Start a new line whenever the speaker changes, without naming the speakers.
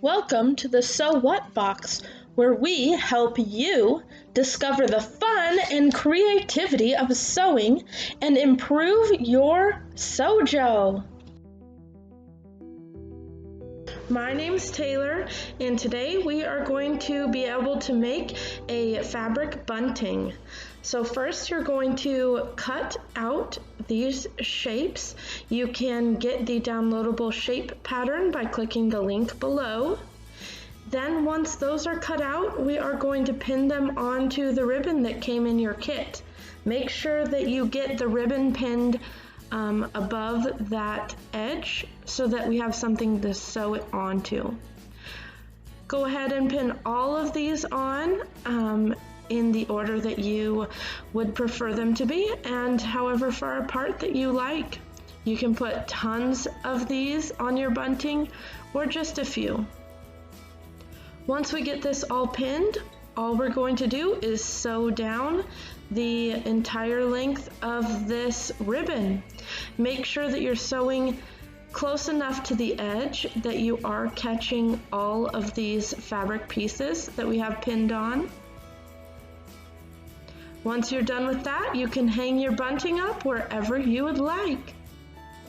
Welcome to the So What box, where we help you discover the fun and creativity of sewing and improve your sojo. My name's Taylor, and today we are going to be able to make a fabric bunting. So first you're going to cut out these shapes. You can get the downloadable shape pattern by clicking the link below. Then once those are cut out, we are going to pin them onto the ribbon that came in your kit. Make sure that you get the ribbon pinned above that edge so that we have something to sew it onto. Go ahead and pin all of these on in the order that you would prefer them to be and however far apart that you like. You can put tons of these on your bunting or just a few. Once we get this all pinned, all we're going to do is sew down the entire length of this ribbon. Make sure that you're sewing close enough to the edge that you are catching all of these fabric pieces that we have pinned on. Once you're done with that, you can hang your bunting up wherever you would like.